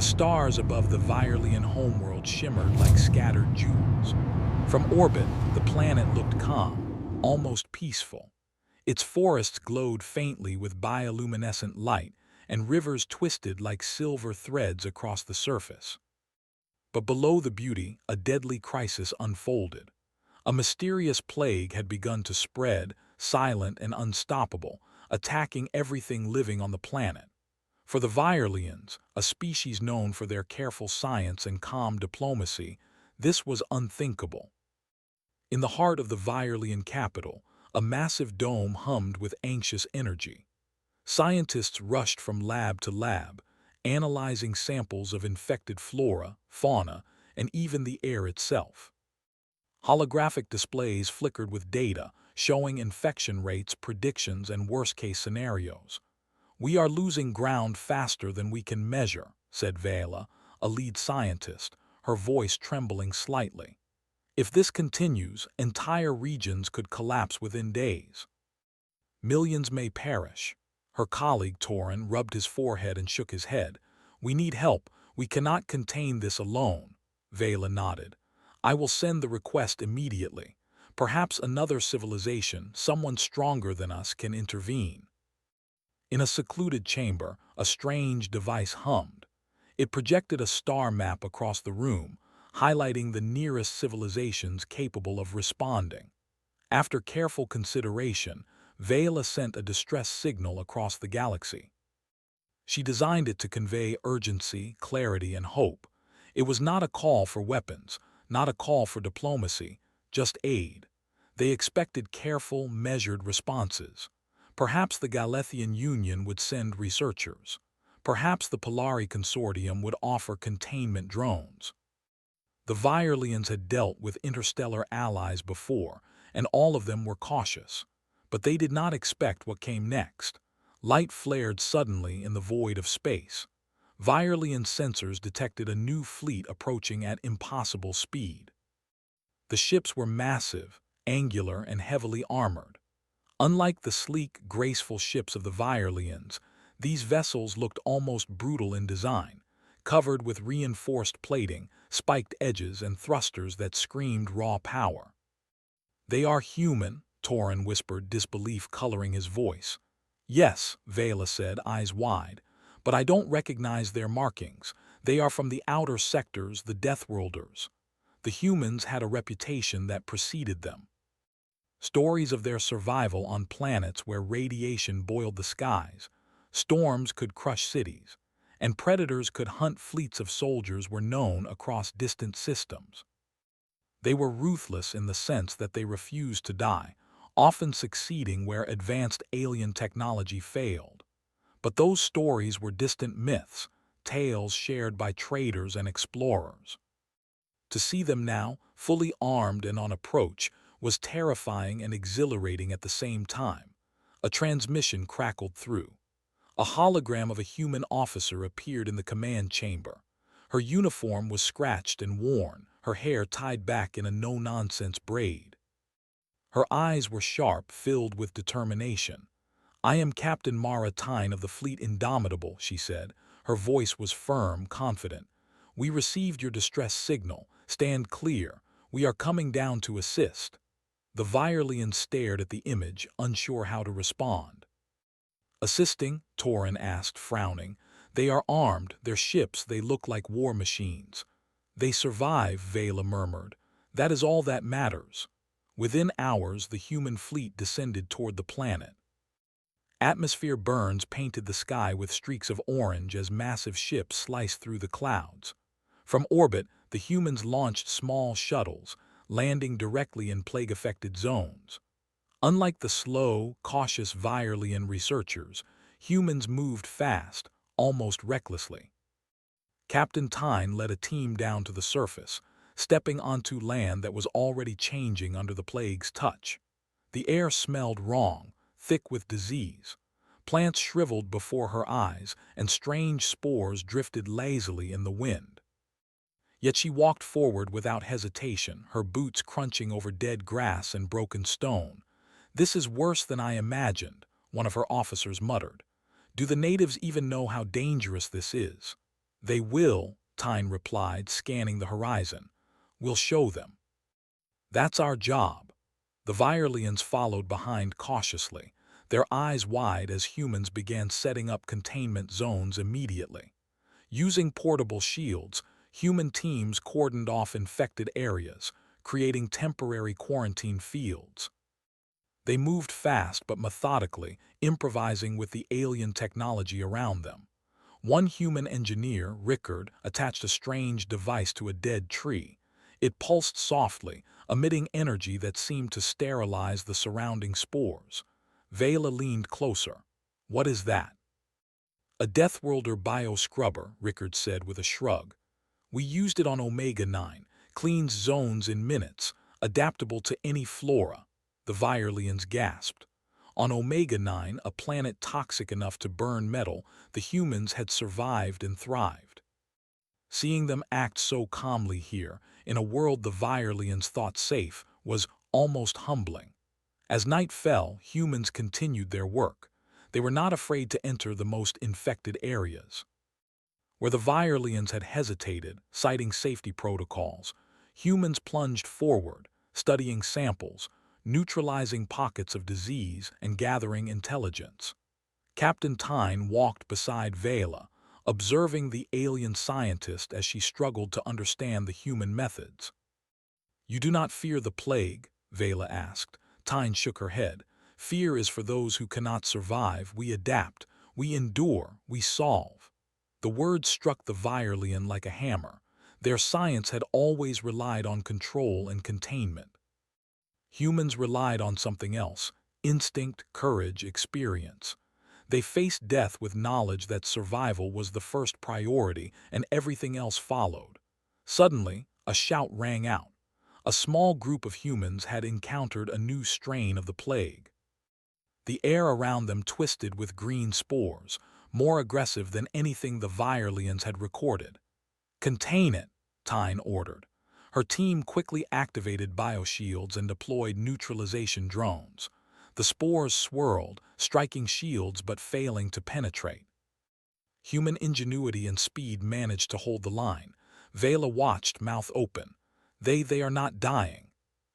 The stars above the Virelian homeworld shimmered like scattered jewels. From orbit, the planet looked calm, almost peaceful. Its forests glowed faintly with bioluminescent light, and rivers twisted like silver threads across the surface. But below the beauty, a deadly crisis unfolded. A mysterious plague had begun to spread, silent and unstoppable, attacking everything living on the planet. For the Virelians, a species known for their careful science and calm diplomacy, this was unthinkable. In the heart of the Virelian capital, a massive dome hummed with anxious energy. Scientists rushed from lab to lab, analyzing samples of infected flora, fauna, and even the air itself. Holographic displays flickered with data, showing infection rates, predictions, and worst-case scenarios. "We are losing ground faster than we can measure," said Vela, a lead scientist, her voice trembling slightly. "If this continues, entire regions could collapse within days. Millions may perish." Her colleague Torin rubbed his forehead and shook his head. "We need help. We cannot contain this alone." Vela nodded. "I will send the request immediately. Perhaps another civilization, someone stronger than us, can intervene." In a secluded chamber, a strange device hummed. It projected a star map across the room, highlighting the nearest civilizations capable of responding. After careful consideration, Vela sent a distress signal across the galaxy. She designed it to convey urgency, clarity, and hope. It was not a call for weapons, not a call for diplomacy, just aid. They expected careful, measured responses. Perhaps the Galethian Union would send researchers. Perhaps the Polari Consortium would offer containment drones. The Virelians had dealt with interstellar allies before, and all of them were cautious. But they did not expect what came next. Light flared suddenly in the void of space. Virelian sensors detected a new fleet approaching at impossible speed. The ships were massive, angular, and heavily armored. Unlike the sleek, graceful ships of the Virelians, these vessels looked almost brutal in design, covered with reinforced plating, spiked edges, and thrusters that screamed raw power. "They are human," Torin whispered, disbelief coloring his voice. "Yes," Vela said, eyes wide, "but I don't recognize their markings. They are from the outer sectors, the Deathworlders. The humans had a reputation that preceded them. Stories of their survival on planets where radiation boiled the skies, storms could crush cities, and predators could hunt fleets of soldiers were known across distant systems. They were ruthless in the sense that they refused to die, often succeeding where advanced alien technology failed. But those stories were distant myths, tales shared by traders and explorers. To see them now, fully armed and on approach, was terrifying and exhilarating at the same time. A transmission crackled through. A hologram of a human officer appeared in the command chamber. Her uniform was scratched and worn, her hair tied back in a no-nonsense braid. Her eyes were sharp, filled with determination. "I am Captain Mara Tyne of the Fleet Indomitable," she said. Her voice was firm, confident. "We received your distress signal. Stand clear. We are coming down to assist." The Virelians stared at the image, unsure how to respond. "Assisting?" Torin asked, frowning. "They are armed, their ships, they look like war machines." "They survive," Vela murmured. "That is all that matters." Within hours, the human fleet descended toward the planet. Atmosphere burns painted the sky with streaks of orange as massive ships sliced through the clouds. From orbit, the humans launched small shuttles, landing directly in plague-affected zones. Unlike the slow, cautious Virelian researchers, humans moved fast, almost recklessly. Captain Tyne led a team down to the surface, stepping onto land that was already changing under the plague's touch. The air smelled wrong, thick with disease. Plants shriveled before her eyes, and strange spores drifted lazily in the wind. Yet she walked forward without hesitation, her boots crunching over dead grass and broken stone. "This is worse than I imagined," one of her officers muttered. "Do the natives even know how dangerous this is?" They will, Tyne replied, scanning the horizon. We'll show them. That's our job. The Virelians followed behind cautiously, their eyes wide as humans began setting up containment zones immediately. Using portable shields, human teams cordoned off infected areas, creating temporary quarantine fields. They moved fast but methodically, improvising with the alien technology around them. One human engineer, Rickard, attached a strange device to a dead tree. It pulsed softly, emitting energy that seemed to sterilize the surrounding spores. Vela leaned closer. What is that? A Deathworlder bio-scrubber, Rickard said with a shrug. We used it on Omega-9, cleans zones in minutes, adaptable to any flora. The Virelians gasped. On Omega-9, a planet toxic enough to burn metal, the humans had survived and thrived. Seeing them act so calmly here, in a world the Virelians thought safe, was almost humbling. As night fell, humans continued their work. They were not afraid to enter the most infected areas. Where the Virelians had hesitated, citing safety protocols, humans plunged forward, studying samples, neutralizing pockets of disease and gathering intelligence. Captain Tyne walked beside Vela, observing the alien scientist as she struggled to understand the human methods. You do not fear the plague? Vela asked. Tyne shook her head. Fear is for those who cannot survive. We adapt, we endure, we solve. The words struck the Virelian like a hammer. Their science had always relied on control and containment. Humans relied on something else: instinct, courage, experience. They faced death with knowledge that survival was the first priority and everything else followed. Suddenly, a shout rang out. A small group of humans had encountered a new strain of the plague. The air around them twisted with green spores, more aggressive than anything the Virelians had recorded. Contain it, Tyne ordered. Her team quickly activated bioshields and deployed neutralization drones. The spores swirled, striking shields but failing to penetrate. Human ingenuity and speed managed to hold the line. Vela watched, mouth open. They are not dying.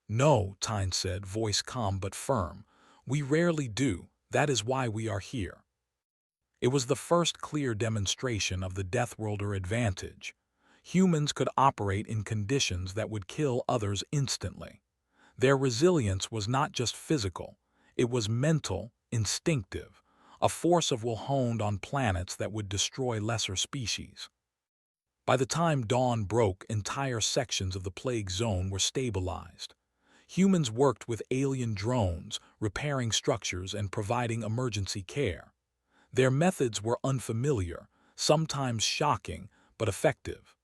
No, Tyne said, voice calm but firm. We rarely do. That is why we are here. It was the first clear demonstration of the Deathworlder advantage. Humans could operate in conditions that would kill others instantly. Their resilience was not just physical, it was mental, instinctive, a force of will honed on planets that would destroy lesser species. By the time dawn broke, entire sections of the plague zone were stabilized. Humans worked with alien drones, repairing structures and providing emergency care. Their methods were unfamiliar, sometimes shocking, but effective.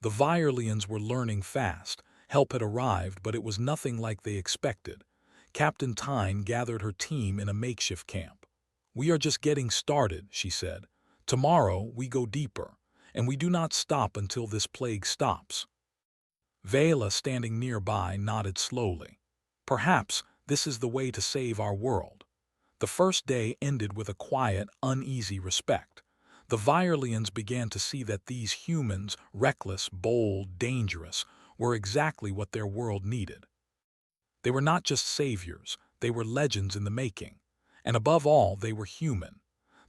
The Virelians were learning fast. Help had arrived, but it was nothing like they expected. Captain Tyne gathered her team in a makeshift camp. We are just getting started, she said. Tomorrow we go deeper, and we do not stop until this plague stops. Vela, standing nearby, nodded slowly. Perhaps this is the way to save our world. The first day ended with a quiet, uneasy respect. The Virelians began to see that these humans, reckless, bold, dangerous, were exactly what their world needed. They were not just saviors, they were legends in the making. And above all, they were human.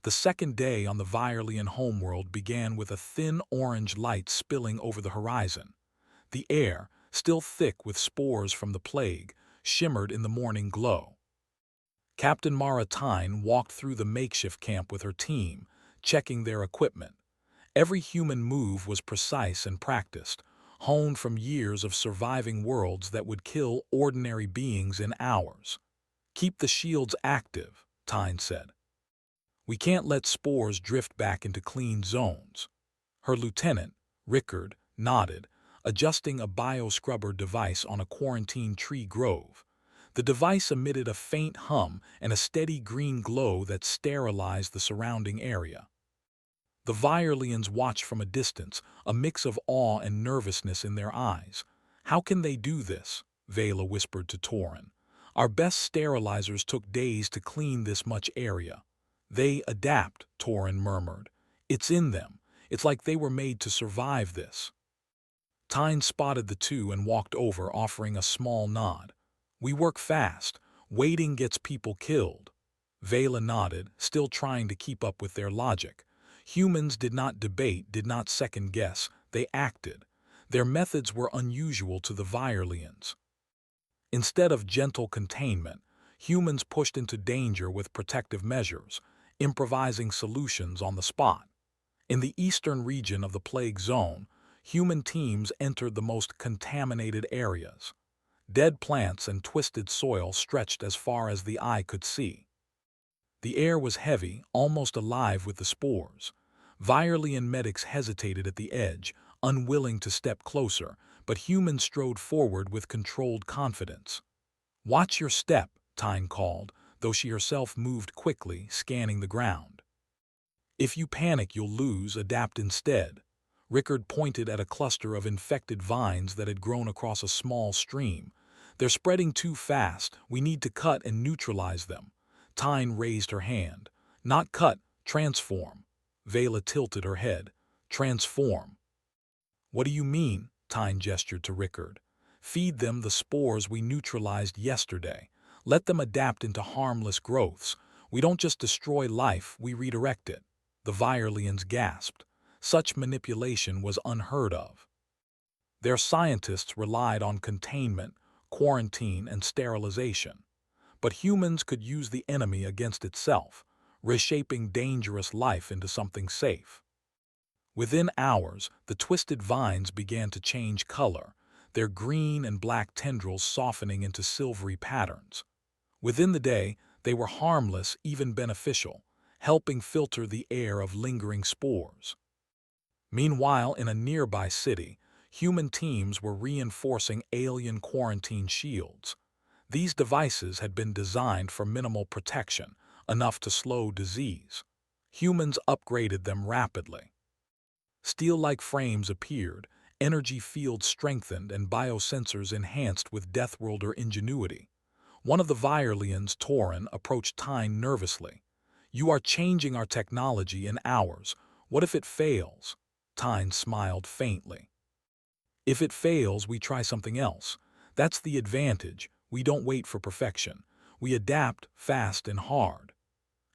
The second day on the Virelian homeworld began with a thin orange light spilling over the horizon. The air, still thick with spores from the plague, shimmered in the morning glow. Captain Mara Tyne walked through the makeshift camp with her team, checking their equipment. Every human move was precise and practiced, honed from years of surviving worlds that would kill ordinary beings in hours. Keep the shields active, Tyne said. We can't let spores drift back into clean zones. Her lieutenant, Rickard, nodded, adjusting a bioscrubber device on a quarantine tree grove. The device emitted a faint hum and a steady green glow that sterilized the surrounding area. The Virelians watched from a distance, a mix of awe and nervousness in their eyes. How can they do this? Vela whispered to Torin. Our best sterilizers took days to clean this much area. They adapt, Torin murmured. It's in them. It's like they were made to survive this. Tyne spotted the two and walked over, offering a small nod. We work fast. Waiting gets people killed. Vela nodded, still trying to keep up with their logic. Humans did not debate, did not second-guess. They acted. Their methods were unusual to the Virelians. Instead of gentle containment, humans pushed into danger with protective measures, improvising solutions on the spot. In the eastern region of the plague zone, human teams entered the most contaminated areas. Dead plants and twisted soil stretched as far as the eye could see. The air was heavy, almost alive with the spores. Virelian medics hesitated at the edge, unwilling to step closer, but humans strode forward with controlled confidence. "Watch your step," Tyne called, though she herself moved quickly, scanning the ground. "If you panic, you'll lose. Adapt instead." Rickard pointed at a cluster of infected vines that had grown across a small stream. "They're spreading too fast. We need to cut and neutralize them." Tyne raised her hand. "Not cut, transform." Vela tilted her head. "Transform." "What do you mean?" Tyne gestured to Rickard. "Feed them the spores we neutralized yesterday. Let them adapt into harmless growths. We don't just destroy life, we redirect it." The Virelians gasped. Such manipulation was unheard of. Their scientists relied on containment, quarantine, and sterilization. But humans could use the enemy against itself, reshaping dangerous life into something safe. Within hours, the twisted vines began to change color, their green and black tendrils softening into silvery patterns. Within the day, they were harmless, even beneficial, helping filter the air of lingering spores. Meanwhile, in a nearby city, human teams were reinforcing alien quarantine shields. These devices had been designed for minimal protection, enough to slow disease. Humans upgraded them rapidly. Steel-like frames appeared, energy fields strengthened, and biosensors enhanced with Deathworlder ingenuity. One of the Virelians, Torin, approached Tyne nervously. "You are changing our technology in hours. What if it fails?" Tyne smiled faintly. "If it fails, we try something else. That's the advantage. We don't wait for perfection. We adapt fast and hard."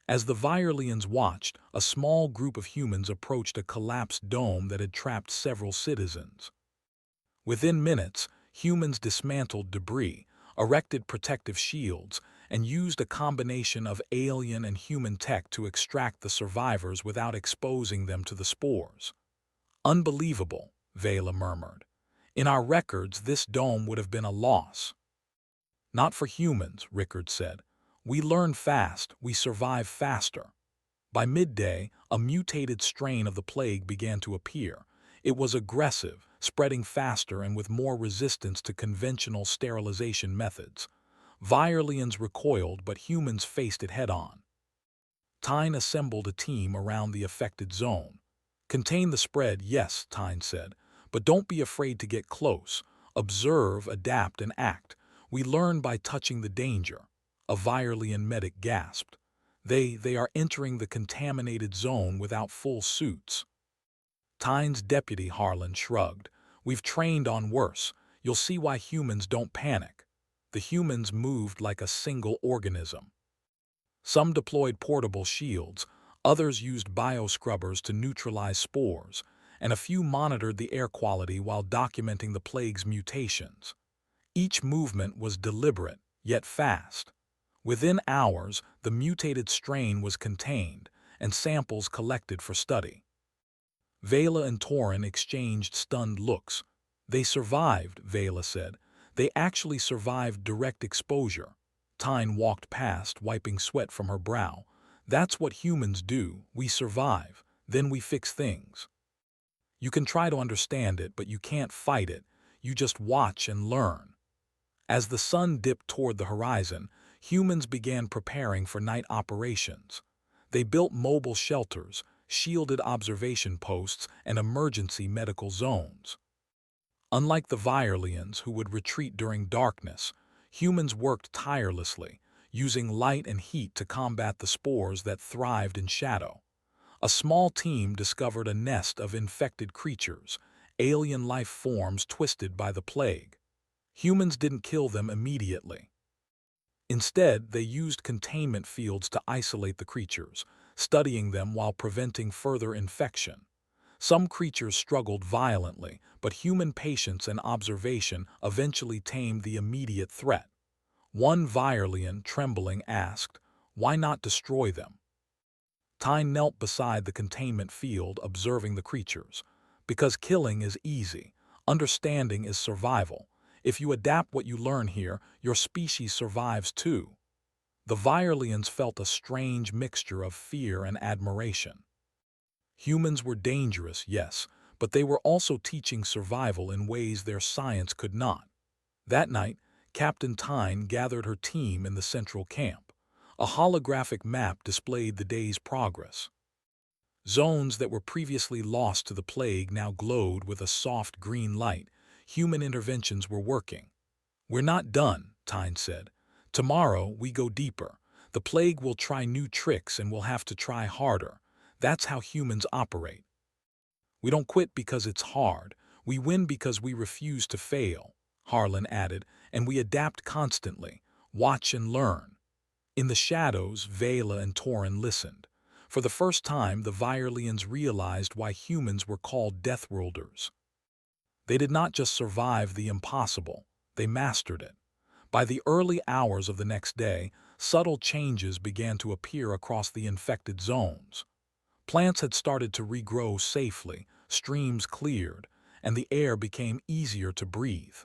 As the Virelians watched, a small group of humans approached a collapsed dome that had trapped several citizens. Within minutes, humans dismantled debris, erected protective shields, and used a combination of alien and human tech to extract the survivors without exposing them to the spores. "Unbelievable," Vela murmured. "In our records, this dome would have been a loss." "Not for humans," Rickard said. "We learn fast, we survive faster." By midday, a mutated strain of the plague began to appear. It was aggressive, spreading faster and with more resistance to conventional sterilization methods. Virelians recoiled, but humans faced it head-on. Tyne assembled a team around the affected zone. "Contain the spread, yes," Tyne said, "but don't be afraid to get close. Observe, adapt, and act. We learn by touching the danger." A Virelian medic gasped. They are entering the contaminated zone without full suits." Tyne's deputy, Harlan, shrugged. "We've trained on worse. You'll see why humans don't panic." The humans moved like a single organism. Some deployed portable shields, others used bioscrubbers to neutralize spores, and a few monitored the air quality while documenting the plague's mutations. Each movement was deliberate, yet fast. Within hours, the mutated strain was contained, and samples collected for study. Vela and Torin exchanged stunned looks. "They survived," Vela said. "They actually survived direct exposure." Tyne walked past, wiping sweat from her brow. "That's what humans do. We survive. Then we fix things. You can try to understand it, but you can't fight it. You just watch and learn." As the sun dipped toward the horizon, humans began preparing for night operations. They built mobile shelters, shielded observation posts, and emergency medical zones. Unlike the Virelians, who would retreat during darkness, humans worked tirelessly, using light and heat to combat the spores that thrived in shadow. A small team discovered a nest of infected creatures, alien life forms twisted by the plague. Humans didn't kill them immediately. Instead, they used containment fields to isolate the creatures, studying them while preventing further infection. Some creatures struggled violently, but human patience and observation eventually tamed the immediate threat. One Virelian, trembling, asked, "Why not destroy them?" Tyne knelt beside the containment field, observing the creatures. "Because killing is easy. Understanding is survival. If you adapt what you learn here, your species survives too." The Virelians felt a strange mixture of fear and admiration. Humans were dangerous, yes, but they were also teaching survival in ways their science could not. That night, Captain Tyne gathered her team in the central camp. A holographic map displayed the day's progress. Zones that were previously lost to the plague now glowed with a soft green light. Human interventions were working. "We're not done," Tyne said. "Tomorrow we go deeper. The plague will try new tricks and we'll have to try harder. That's how humans operate. We don't quit because it's hard. We win because we refuse to fail," Harlan added, "and we adapt constantly. Watch and learn." In the shadows, Vela and Torin listened. For the first time, the Virelians realized why humans were called Deathworlders. They did not just survive the impossible, they mastered it. By the early hours of the next day, subtle changes began to appear across the infected zones. Plants had started to regrow safely, streams cleared, and the air became easier to breathe.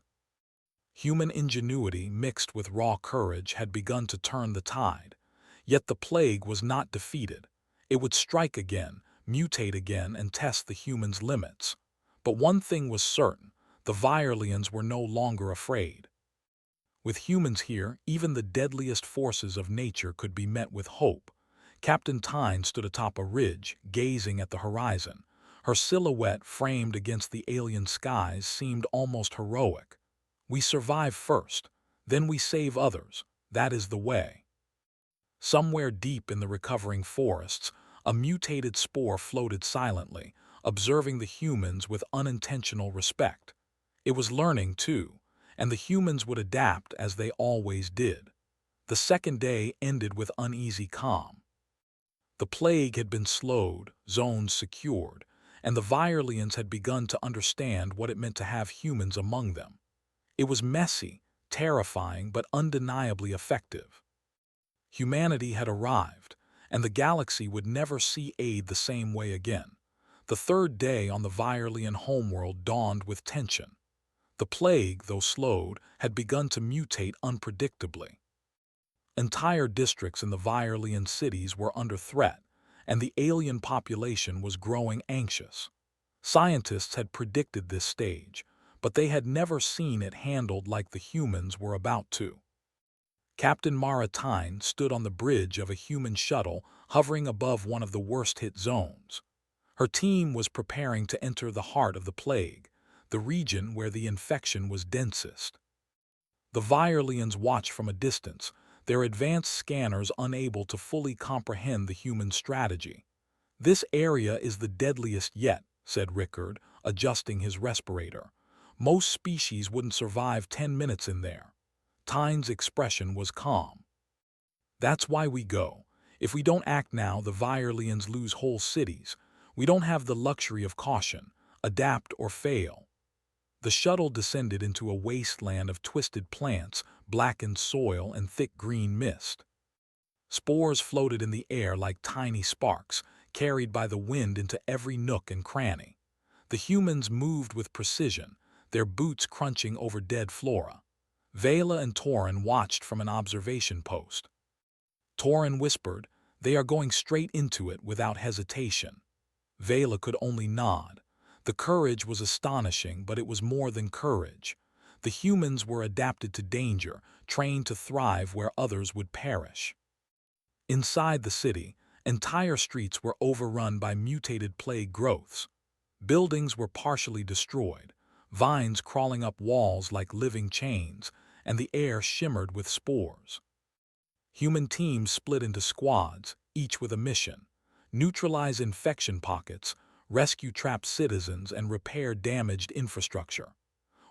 Human ingenuity mixed with raw courage had begun to turn the tide. Yet the plague was not defeated. It would strike again, mutate again, and test the humans' limits. But one thing was certain: the Virelians were no longer afraid. With humans here, even the deadliest forces of nature could be met with hope. Captain Tyne stood atop a ridge, gazing at the horizon. Her silhouette, framed against the alien skies, seemed almost heroic. "We survive first, then we save others. That is the way." Somewhere deep in the recovering forests, a mutated spore floated silently, observing the humans with unintentional respect. It was learning, too, and the humans would adapt as they always did. The second day ended with uneasy calm. The plague had been slowed, zones secured, and the Virelians had begun to understand what it meant to have humans among them. It was messy, terrifying, but undeniably effective. Humanity had arrived, and the galaxy would never see aid the same way again. The third day on the Virelian homeworld dawned with tension. The plague, though slowed, had begun to mutate unpredictably. Entire districts in the Virelian cities were under threat, and the alien population was growing anxious. Scientists had predicted this stage, but they had never seen it handled like the humans were about to. Captain Mara Tyne stood on the bridge of a human shuttle hovering above one of the worst-hit zones. Her team was preparing to enter the heart of the plague, the region where the infection was densest. The Virelians watched from a distance, their advanced scanners unable to fully comprehend the human strategy. "This area is the deadliest yet," said Rickard, adjusting his respirator. "Most species wouldn't survive 10 minutes in there." Tyne's expression was calm. "That's why we go. If we don't act now, the Virelians lose whole cities. We don't have the luxury of caution. Adapt or fail." The shuttle descended into a wasteland of twisted plants, blackened soil, and thick green mist. Spores floated in the air like tiny sparks, carried by the wind into every nook and cranny. The humans moved with precision, their boots crunching over dead flora. Vela and Torin watched from an observation post. Torin whispered, "They are going straight into it without hesitation." Vela could only nod. The courage was astonishing, but it was more than courage. The humans were adapted to danger, trained to thrive where others would perish. Inside the city, entire streets were overrun by mutated plague growths. Buildings were partially destroyed, vines crawling up walls like living chains, and the air shimmered with spores. Human teams split into squads, each with a mission. neutralize infection pockets, rescue trapped citizens, and repair damaged infrastructure.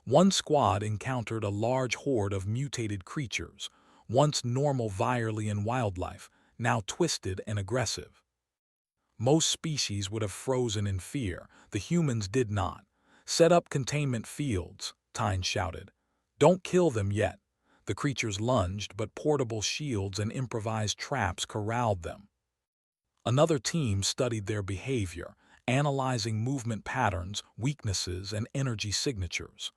One squad encountered a large horde of mutated creatures, once normal Virelian wildlife, now twisted and aggressive. Most species would have frozen in fear. The humans did not. "Set up containment fields," Tyne shouted. "Don't kill them yet." The creatures lunged, but portable shields and improvised traps corralled them. Another team studied their behavior, analyzing movement patterns, weaknesses, and energy signatures.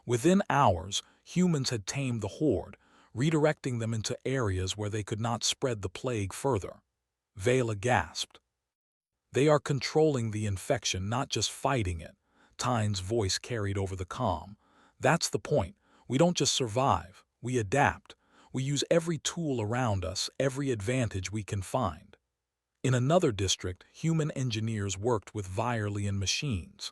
Within hours, humans had tamed the horde, redirecting them into areas where they could not spread the plague further. Vela gasped. "They are controlling the infection, not just fighting it." Tyne's voice carried over the calm. "That's the point. We don't just survive, we adapt. We use every tool around us, every advantage we can find." In another district, human engineers worked with Virelian machines.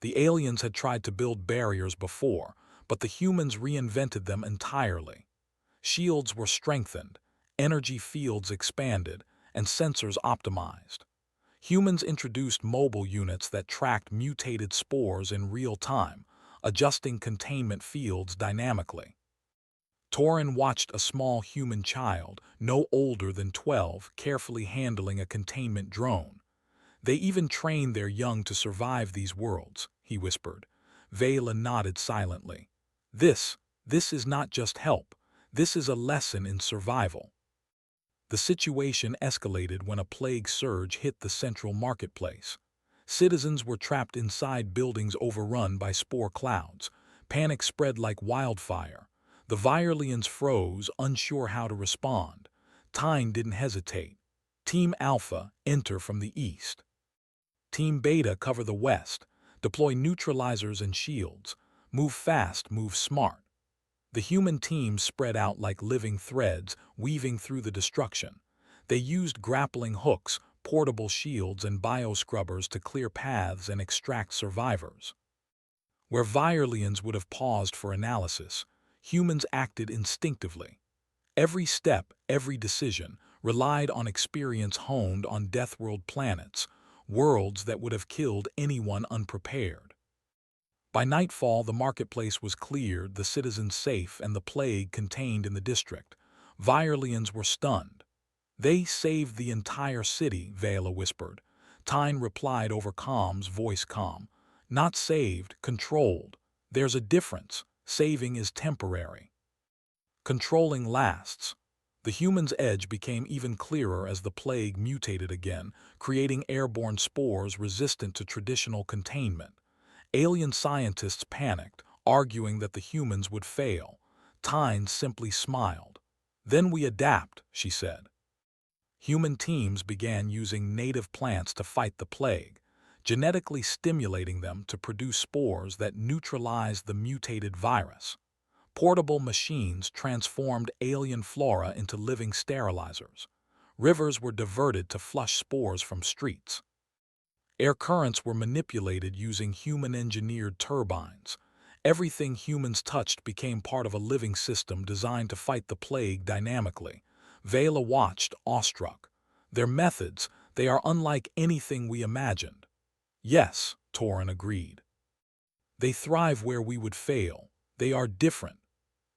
The aliens had tried to build barriers before, but the humans reinvented them entirely. Shields were strengthened, energy fields expanded, and sensors optimized. Humans introduced mobile units that tracked mutated spores in real time, adjusting containment fields dynamically. Torin watched a small human child, no older than 12, carefully handling a containment drone. "They even train their young to survive these worlds," he whispered. Vela nodded silently. This is not just help. This is a lesson in survival." The situation escalated when a plague surge hit the central marketplace. Citizens were trapped inside buildings overrun by spore clouds. Panic spread like wildfire. The Virelians froze, unsure how to respond. Tyne didn't hesitate. "Team Alpha, enter from the east. Team Beta, cover the west. Deploy neutralizers and shields. Move fast, move smart." The human teams spread out like living threads, weaving through the destruction. They used grappling hooks, portable shields, and bioscrubbers to clear paths and extract survivors. Where Virelians would have paused for analysis, humans acted instinctively. Every step, every decision, relied on experience honed on Deathworld planets, worlds that would have killed anyone unprepared. By nightfall, the marketplace was cleared, the citizens safe, and the plague contained in the district. Virelians were stunned. "They saved the entire city," Vela whispered. Tyne replied over comms, voice calm. "Not saved, controlled. There's a difference. Saving is temporary. Controlling lasts." The human's edge became even clearer as the plague mutated again, creating airborne spores resistant to traditional containment. Alien scientists panicked, arguing that the humans would fail. Tyne simply smiled. "Then we adapt," she said. Human teams began using native plants to fight the plague, genetically stimulating them to produce spores that neutralized the mutated virus. Portable machines transformed alien flora into living sterilizers. Rivers were diverted to flush spores from streets. Air currents were manipulated using human-engineered turbines. Everything humans touched became part of a living system designed to fight the plague dynamically. Vela watched, awestruck. "Their methods, they are unlike anything we imagined." "Yes," Torin agreed. "They thrive where we would fail. They are different."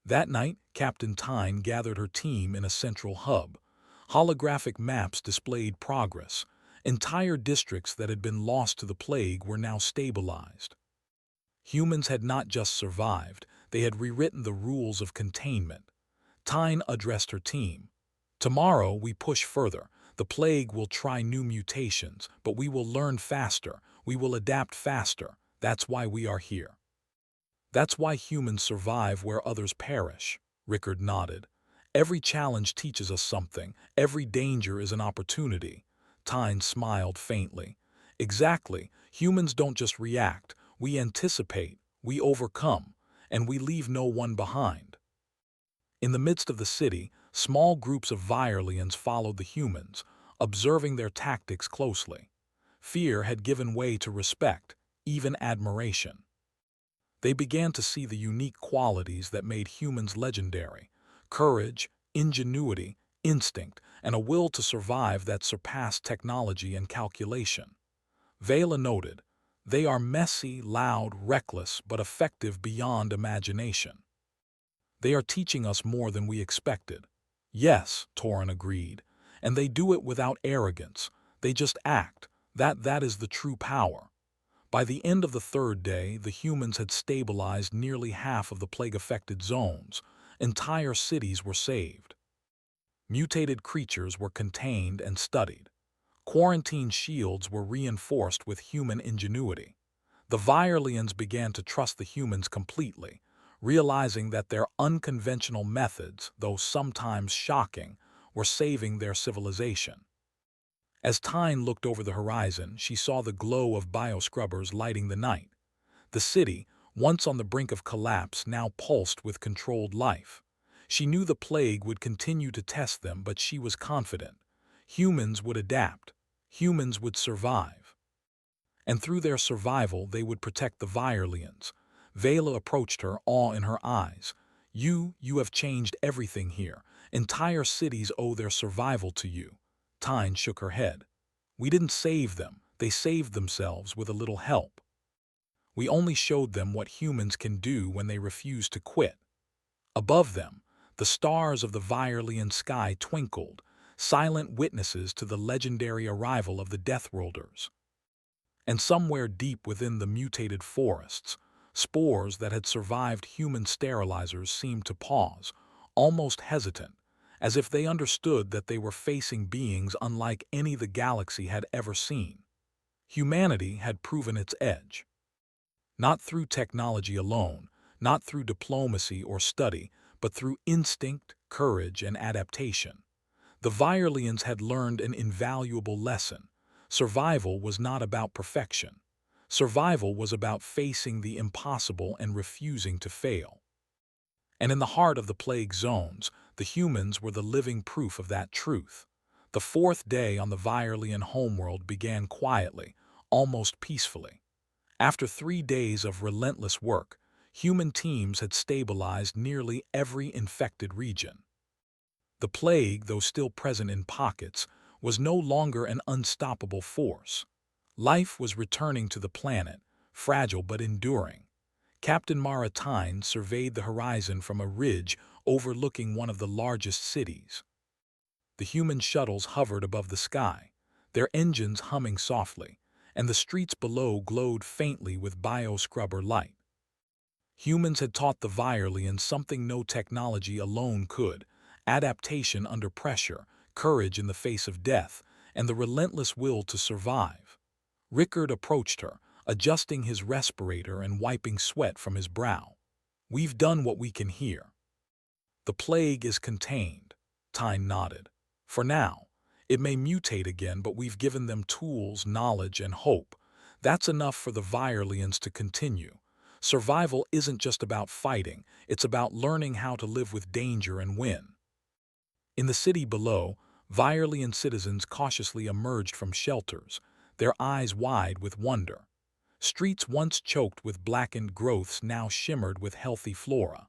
That night, Captain Tyne gathered her team in a central hub. Holographic maps displayed progress. Entire districts that had been lost to the plague were now stabilized. Humans had not just survived, they had rewritten the rules of containment. Tyne addressed her team. "Tomorrow we push further. The plague will try new mutations, but we will learn faster. We will adapt faster. That's why we are here." "That's why humans survive where others perish," Rickard nodded. "Every challenge teaches us something. Every danger is an opportunity." Tyne smiled faintly. "Exactly. Humans don't just react. We anticipate, we overcome, and we leave no one behind." In the midst of the city, small groups of Virelians followed the humans, observing their tactics closely. Fear had given way to respect, even admiration. They began to see the unique qualities that made humans legendary: courage, ingenuity, instinct, and a will to survive that surpassed technology and calculation. Vela noted, "They are messy, loud, reckless, but effective beyond imagination. They are teaching us more than we expected." "Yes," Torin agreed, "and they do it without arrogance. They just act. That is the true power." By the end of the third day, the humans had stabilized nearly half of the plague-affected zones. Entire cities were saved. Mutated creatures were contained and studied. Quarantine shields were reinforced with human ingenuity. The Virelians began to trust the humans completely, realizing that their unconventional methods, though sometimes shocking, were saving their civilization. As Tyne looked over the horizon, she saw the glow of bioscrubbers lighting the night. The city, once on the brink of collapse, now pulsed with controlled life. She knew the plague would continue to test them, but she was confident. Humans would adapt. Humans would survive. And through their survival, they would protect the Virelians. Vela approached her, awe in her eyes. You have changed everything here. Entire cities owe their survival to you." Tyne shook her head. "We didn't save them. They saved themselves with a little help. We only showed them what humans can do when they refuse to quit." Above them, the stars of the Virelian sky twinkled, silent witnesses to the legendary arrival of the Deathworlders. And somewhere deep within the mutated forests, spores that had survived human sterilizers seemed to pause, almost hesitant, as if they understood that they were facing beings unlike any the galaxy had ever seen. Humanity had proven its edge. Not through technology alone, not through diplomacy or study, but through instinct, courage, and adaptation. The Virelians had learned an invaluable lesson. Survival was not about perfection. Survival was about facing the impossible and refusing to fail. And in the heart of the plague zones, the humans were the living proof of that truth. The fourth day on the Virelian homeworld began quietly, almost peacefully. After 3 days of relentless work, human teams had stabilized nearly every infected region. The plague, though still present in pockets, was no longer an unstoppable force. Life was returning to the planet, fragile but enduring. Captain Mara Tyne surveyed the horizon from a ridge overlooking one of the largest cities. The human shuttles hovered above the sky, their engines humming softly, and the streets below glowed faintly with bioscrubber light. Humans had taught the Virelians something no technology alone could: adaptation under pressure, courage in the face of death, and the relentless will to survive. Rickard approached her, adjusting his respirator and wiping sweat from his brow. "We've done what we can here." "The plague is contained," Tyne nodded. "For now. It may mutate again, but we've given them tools, knowledge, and hope. That's enough for the Virelians to continue. Survival isn't just about fighting, it's about learning how to live with danger and win." In the city below, Virelian citizens cautiously emerged from shelters, their eyes wide with wonder. Streets once choked with blackened growths now shimmered with healthy flora.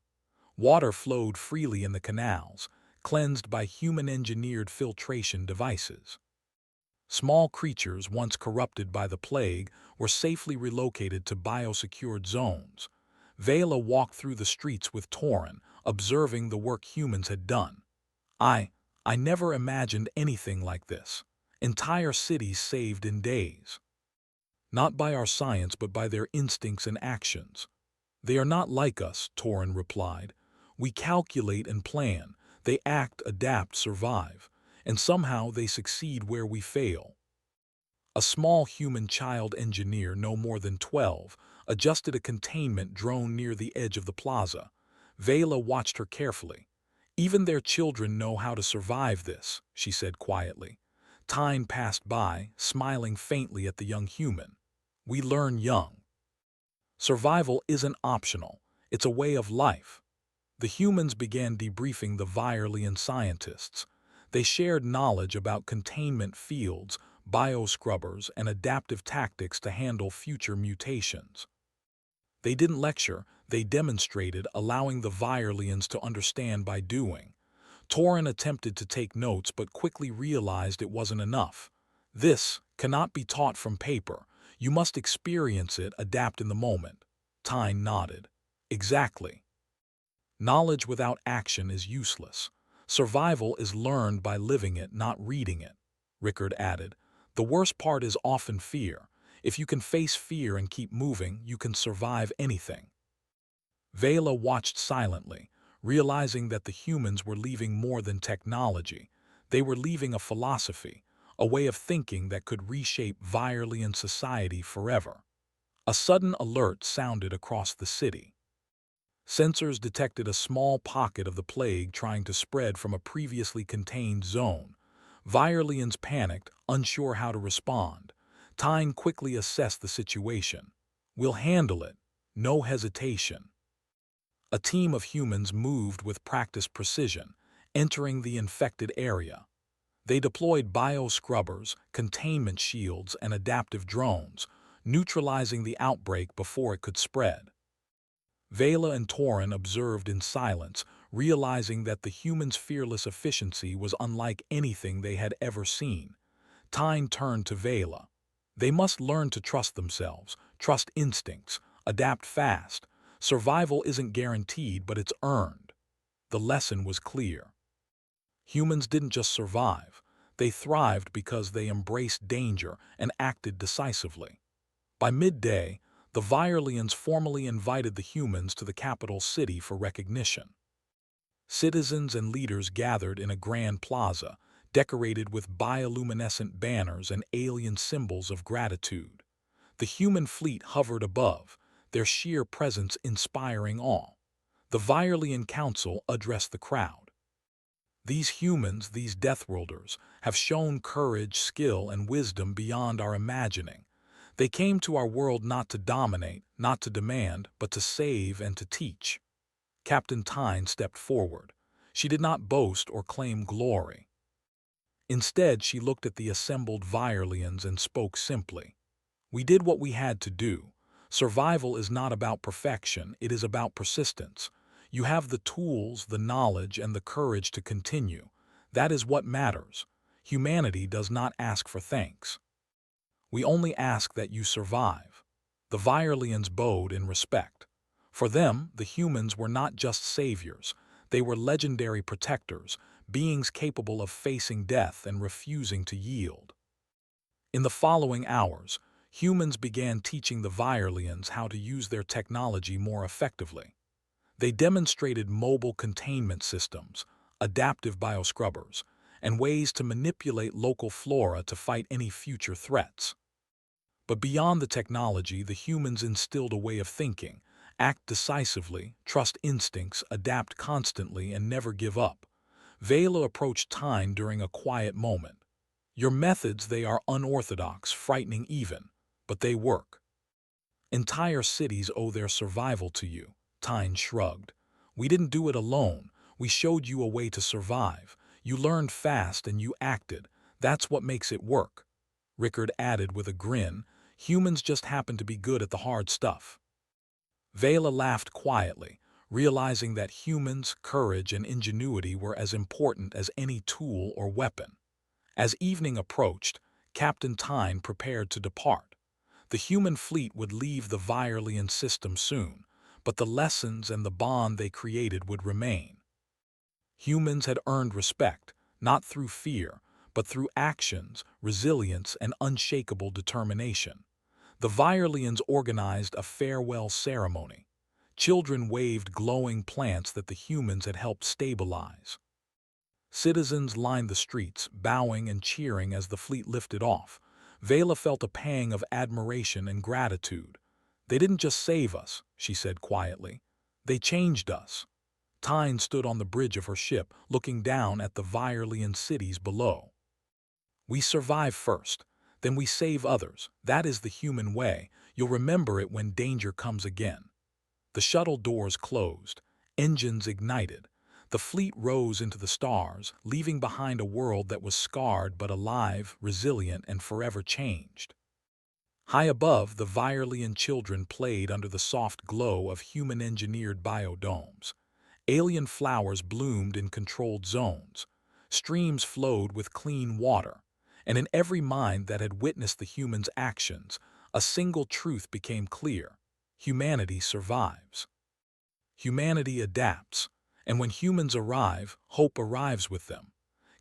Water flowed freely in the canals, cleansed by human-engineered filtration devices. Small creatures once corrupted by the plague were safely relocated to biosecured zones. Vela walked through the streets with Torin, observing the work humans had done. I never imagined anything like this. Entire cities saved in days. Not by our science, but by their instincts and actions. "They are not like us," Torin replied. "We calculate and plan. They act, adapt, survive. And somehow they succeed where we fail." A small human child engineer, no more than 12, adjusted a containment drone near the edge of the plaza. Vela watched her carefully. "Even their children know how to survive this," she said quietly. Tyne passed by, smiling faintly at the young human. "We learn young. Survival isn't optional, it's a way of life." The humans began debriefing the Virelian scientists. They shared knowledge about containment fields, bioscrubbers, and adaptive tactics to handle future mutations. They didn't lecture, they demonstrated, allowing the Virelians to understand by doing. Torin attempted to take notes but quickly realized it wasn't enough. This cannot be taught from paper. You must experience it, adapt in the moment. Tyne nodded. Exactly. Knowledge without action is useless. Survival is learned by living it, not reading it, Rickard added. The worst part is often fear. If you can face fear and keep moving, you can survive anything. Vela watched silently, realizing that the humans were leaving more than technology. They were leaving a philosophy, a way of thinking that could reshape Virelian society forever. A sudden alert sounded across the city. Sensors detected a small pocket of the plague trying to spread from a previously contained zone. Virelians panicked, unsure how to respond. Tyne quickly assessed the situation. We'll handle it. No hesitation. A team of humans moved with practiced precision, entering the infected area. They deployed bio-scrubbers, containment shields, and adaptive drones, neutralizing the outbreak before it could spread. Vela and Torin observed in silence, realizing that the humans' fearless efficiency was unlike anything they had ever seen. Tyne turned to Vela. They must learn to trust themselves, trust instincts, adapt fast. Survival isn't guaranteed, but it's earned. The lesson was clear. Humans didn't just survive. They thrived because they embraced danger and acted decisively. By midday, the Virelians formally invited the humans to the capital city for recognition. Citizens and leaders gathered in a grand plaza, decorated with bioluminescent banners and alien symbols of gratitude. The human fleet hovered above, their sheer presence inspiring awe. The Virelian Council addressed the crowd. These humans, these Deathworlders, have shown courage, skill, and wisdom beyond our imagining. They came to our world not to dominate, not to demand, but to save and to teach. Captain Tyne stepped forward. She did not boast or claim glory. Instead, she looked at the assembled Virelians and spoke simply. We did what we had to do. Survival is not about perfection, it is about persistence. You have the tools, the knowledge, and the courage to continue. That is what matters. Humanity does not ask for thanks. We only ask that you survive. The Virelians bowed in respect. For them, the humans were not just saviors. They were legendary protectors, beings capable of facing death and refusing to yield. In the following hours, humans began teaching the Virelians how to use their technology more effectively. They demonstrated mobile containment systems, adaptive bioscrubbers, and ways to manipulate local flora to fight any future threats. But beyond the technology, the humans instilled a way of thinking: act decisively, trust instincts, adapt constantly, and never give up. Vela approached Tyne during a quiet moment. Your methods, they are unorthodox, frightening even, but they work. Entire cities owe their survival to you. Tyne shrugged. We didn't do it alone. We showed you a way to survive. You learned fast and you acted. That's what makes it work. Rickard added with a grin. Humans just happen to be good at the hard stuff. Vela laughed quietly, realizing that humans' courage and ingenuity were as important as any tool or weapon. As evening approached, Captain Tyne prepared to depart. The human fleet would leave the Virelian system soon, but the lessons and the bond they created would remain. Humans had earned respect, not through fear, but through actions, resilience, and unshakable determination. The Virelians organized a farewell ceremony. Children waved glowing plants that the humans had helped stabilize. Citizens lined the streets, bowing and cheering as the fleet lifted off. Vela felt a pang of admiration and gratitude. They didn't just save us, she said quietly. They changed us. Tyne stood on the bridge of her ship, looking down at the Virelian cities below. We survive first, then we save others. That is the human way. You'll remember it when danger comes again. The shuttle doors closed, engines ignited. The fleet rose into the stars, leaving behind a world that was scarred but alive, resilient, and forever changed. High above, the Virelian children played under the soft glow of human-engineered biodomes. Alien flowers bloomed in controlled zones. Streams flowed with clean water. And in every mind that had witnessed the humans' actions, a single truth became clear: humanity survives. Humanity adapts, and when humans arrive, hope arrives with them.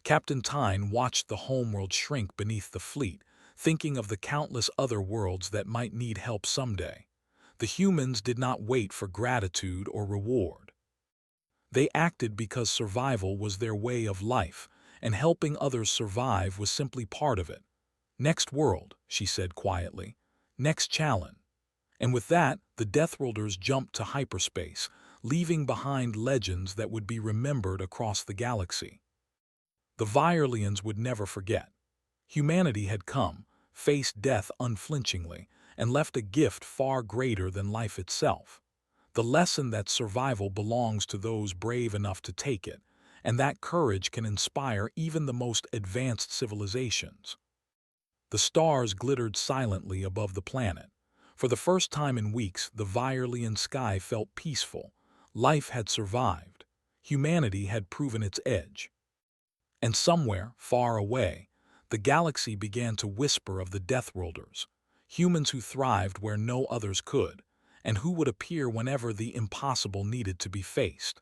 Captain Tyne watched the homeworld shrink beneath the fleet, thinking of the countless other worlds that might need help someday. The humans did not wait for gratitude or reward. They acted because survival was their way of life, and helping others survive was simply part of it. "Next world," she said quietly. "Next challenge." And with that, the Deathworlders jumped to hyperspace, leaving behind legends that would be remembered across the galaxy. The Virelians would never forget. Humanity had come, faced death unflinchingly, and left a gift far greater than life itself. The lesson that survival belongs to those brave enough to take it, and that courage can inspire even the most advanced civilizations. The stars glittered silently above the planet. For the first time in weeks, the Virelian sky felt peaceful. Life had survived. Humanity had proven its edge. And somewhere, far away, the galaxy began to whisper of the Deathworlders, humans who thrived where no others could, and who would appear whenever the impossible needed to be faced.